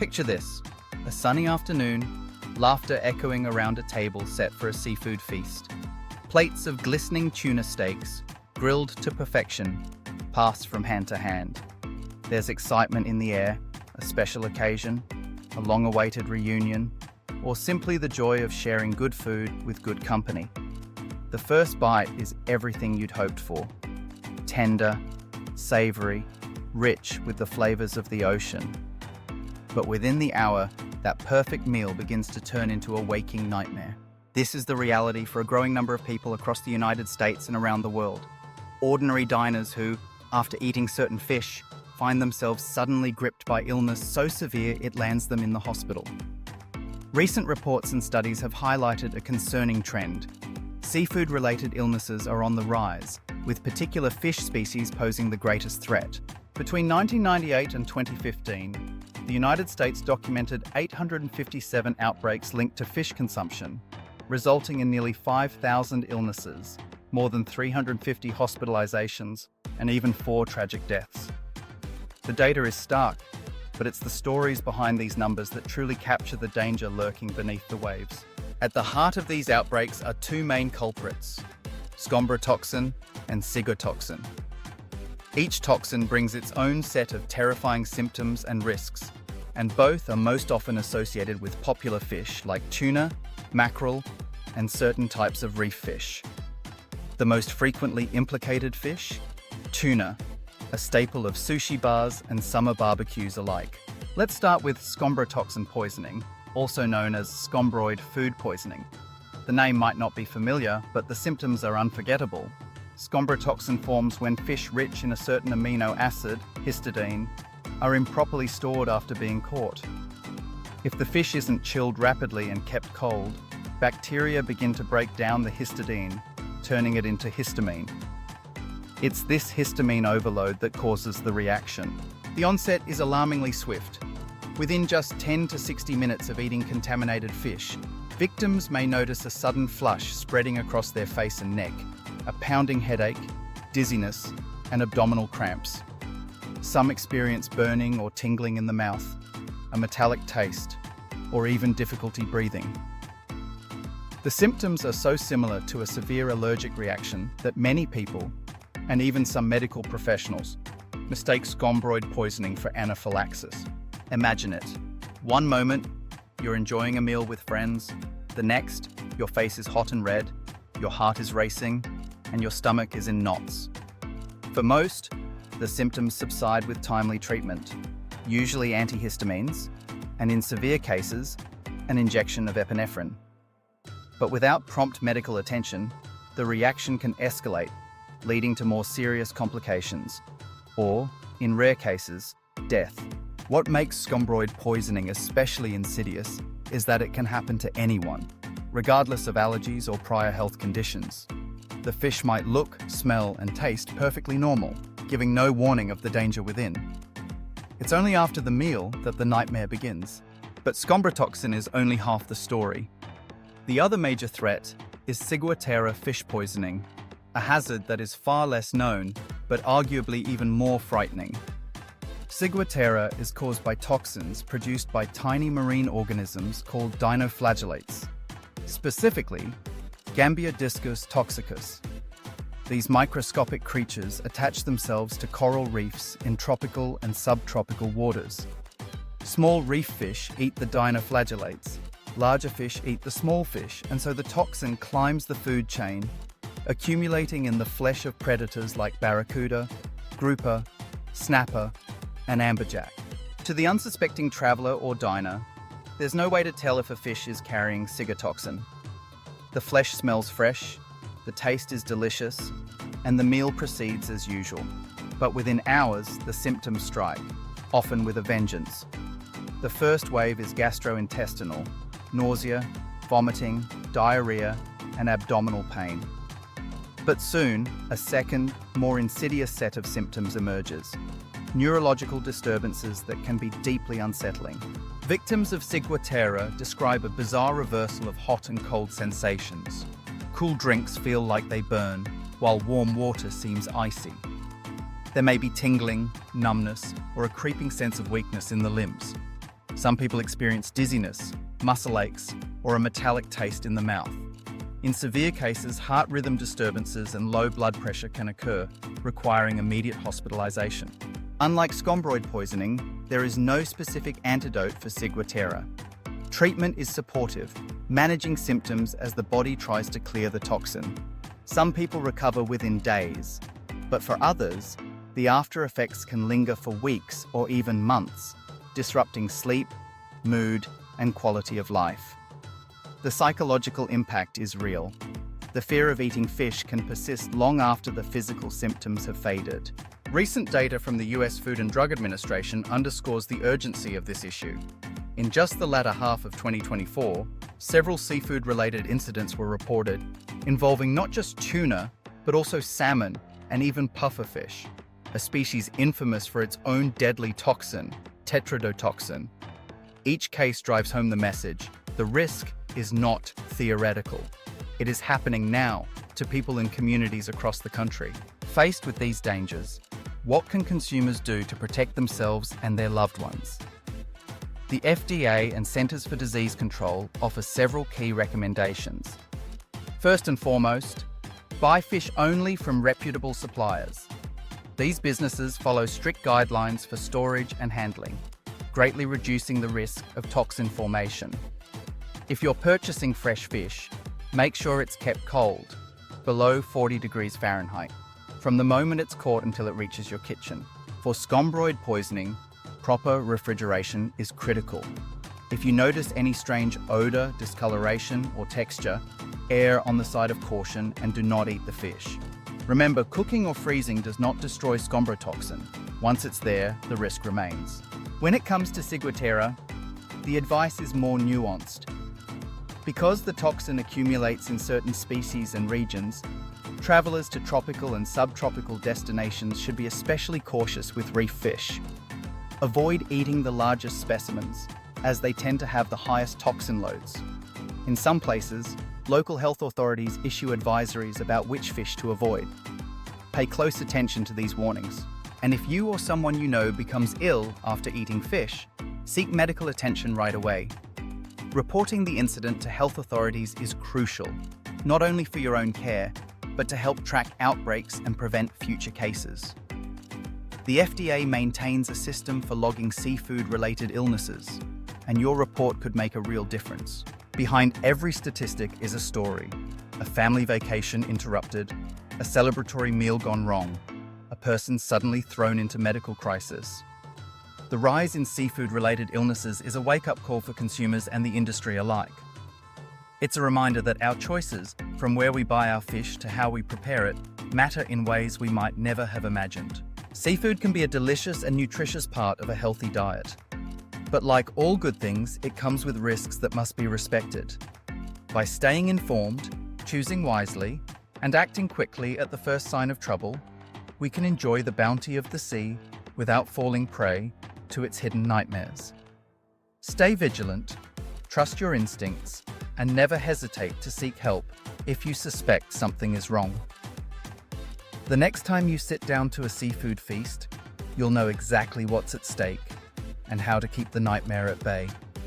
Picture this: a sunny afternoon, laughter echoing around a table set for a seafood feast. Plates of glistening tuna steaks, grilled to perfection, pass from hand to hand. There's excitement in the air, a special occasion, a long-awaited reunion, or simply the joy of sharing good food with good company. The first bite is everything you'd hoped for. Tender, savory, rich with the flavors of the ocean. But within the hour, that perfect meal begins to turn into a waking nightmare. This is the reality for a growing number of people across the United States and around the world. Ordinary diners who, after eating certain fish, find themselves suddenly gripped by illness so severe it lands them in the hospital. Recent reports and studies have highlighted a concerning trend. Seafood-related illnesses are on the rise, with particular fish species posing the greatest threat. Between 1998 and 2015, the United States documented 857 outbreaks linked to fish consumption, resulting in nearly 5,000 illnesses, more than 350 hospitalizations, and even 4 tragic deaths. The data is stark, but it's the stories behind these numbers that truly capture the danger lurking beneath the waves. At the heart of these outbreaks are 2 main culprits: scombrotoxin and ciguatoxin. Each toxin brings its own set of terrifying symptoms and risks, and both are most often associated with popular fish like tuna, mackerel, and certain types of reef fish. The most frequently implicated fish? Tuna, a staple of sushi bars and summer barbecues alike. Let's start with scombrotoxin poisoning, also known as scombroid food poisoning. The name might not be familiar, but the symptoms are unforgettable. Scombrotoxin forms when fish rich in a certain amino acid, histidine, are improperly stored after being caught. If the fish isn't chilled rapidly and kept cold, bacteria begin to break down the histidine, turning it into histamine. It's this histamine overload that causes the reaction. The onset is alarmingly swift. Within just 10 to 60 minutes of eating contaminated fish, victims may notice a sudden flush spreading across their face and neck, a pounding headache, dizziness, and abdominal cramps. Some experience burning or tingling in the mouth, a metallic taste, or even difficulty breathing. The symptoms are so similar to a severe allergic reaction that many people, and even some medical professionals, mistake scombroid poisoning for anaphylaxis. Imagine it. One moment, you're enjoying a meal with friends. The next, your face is hot and red, your heart is racing, and your stomach is in knots. For most, the symptoms subside with timely treatment, usually antihistamines, and in severe cases, an injection of epinephrine. But without prompt medical attention, the reaction can escalate, leading to more serious complications, or, in rare cases, death. What makes scombroid poisoning especially insidious is that it can happen to anyone, regardless of allergies or prior health conditions. The fish might look, smell, and taste perfectly normal, giving no warning of the danger within. It's only after the meal that the nightmare begins. But scombrotoxin is only half the story. The other major threat is ciguatera fish poisoning, a hazard that is far less known, but arguably even more frightening. Ciguatera is caused by toxins produced by tiny marine organisms called dinoflagellates, specifically Gambia discus toxicus. These microscopic creatures attach themselves to coral reefs in tropical and subtropical waters. Small reef fish eat the dinoflagellates, larger fish eat the small fish, and so the toxin climbs the food chain, accumulating in the flesh of predators like barracuda, grouper, snapper, and amberjack. To the unsuspecting traveler or diner, there's no way to tell if a fish is carrying ciguatoxin. The flesh smells fresh, the taste is delicious, and the meal proceeds as usual. But within hours, the symptoms strike, often with a vengeance. The first wave is gastrointestinal: nausea, vomiting, diarrhea, and abdominal pain. But soon, a second, more insidious set of symptoms emerges: neurological disturbances that can be deeply unsettling. Victims of ciguatera describe a bizarre reversal of hot and cold sensations. Cool drinks feel like they burn, while warm water seems icy. There may be tingling, numbness, or a creeping sense of weakness in the limbs. Some people experience dizziness, muscle aches, or a metallic taste in the mouth. In severe cases, heart rhythm disturbances and low blood pressure can occur, requiring immediate hospitalization. Unlike scombroid poisoning, there is no specific antidote for ciguatera. Treatment is supportive, managing symptoms as the body tries to clear the toxin. Some people recover within days, but for others, the after effects can linger for weeks or even months, disrupting sleep, mood, and quality of life. The psychological impact is real. The fear of eating fish can persist long after the physical symptoms have faded. Recent data from the US Food and Drug Administration underscores the urgency of this issue. In just the latter half of 2024, several seafood-related incidents were reported, involving not just tuna, but also salmon and even pufferfish, a species infamous for its own deadly toxin, tetrodotoxin. Each case drives home the message: the risk is not theoretical. It is happening now to people in communities across the country. Faced with these dangers, what can consumers do to protect themselves and their loved ones? The FDA and Centers for Disease Control offer several key recommendations. First and foremost, buy fish only from reputable suppliers. These businesses follow strict guidelines for storage and handling, greatly reducing the risk of toxin formation. If you're purchasing fresh fish, make sure it's kept cold, below 40 degrees Fahrenheit, from the moment it's caught until it reaches your kitchen. For scombroid poisoning, proper refrigeration is critical. If you notice any strange odor, discoloration, or texture, err on the side of caution and do not eat the fish. Remember, cooking or freezing does not destroy scombrotoxin. Once it's there, the risk remains. When it comes to ciguatera, the advice is more nuanced. Because the toxin accumulates in certain species and regions, travelers to tropical and subtropical destinations should be especially cautious with reef fish. Avoid eating the largest specimens, as they tend to have the highest toxin loads. In some places, local health authorities issue advisories about which fish to avoid. Pay close attention to these warnings. And if you or someone you know becomes ill after eating fish, seek medical attention right away. Reporting the incident to health authorities is crucial, not only for your own care, but to help track outbreaks and prevent future cases. The FDA maintains a system for logging seafood-related illnesses, and your report could make a real difference. Behind every statistic is a story: a family vacation interrupted, a celebratory meal gone wrong, a person suddenly thrown into medical crisis. The rise in seafood-related illnesses is a wake-up call for consumers and the industry alike. It's a reminder that our choices, from where we buy our fish to how we prepare it, matter in ways we might never have imagined. Seafood can be a delicious and nutritious part of a healthy diet. But like all good things, it comes with risks that must be respected. By staying informed, choosing wisely, and acting quickly at the first sign of trouble, we can enjoy the bounty of the sea without falling prey to its hidden nightmares. Stay vigilant, trust your instincts, and never hesitate to seek help if you suspect something is wrong. The next time you sit down to a seafood feast, you'll know exactly what's at stake and how to keep the nightmare at bay.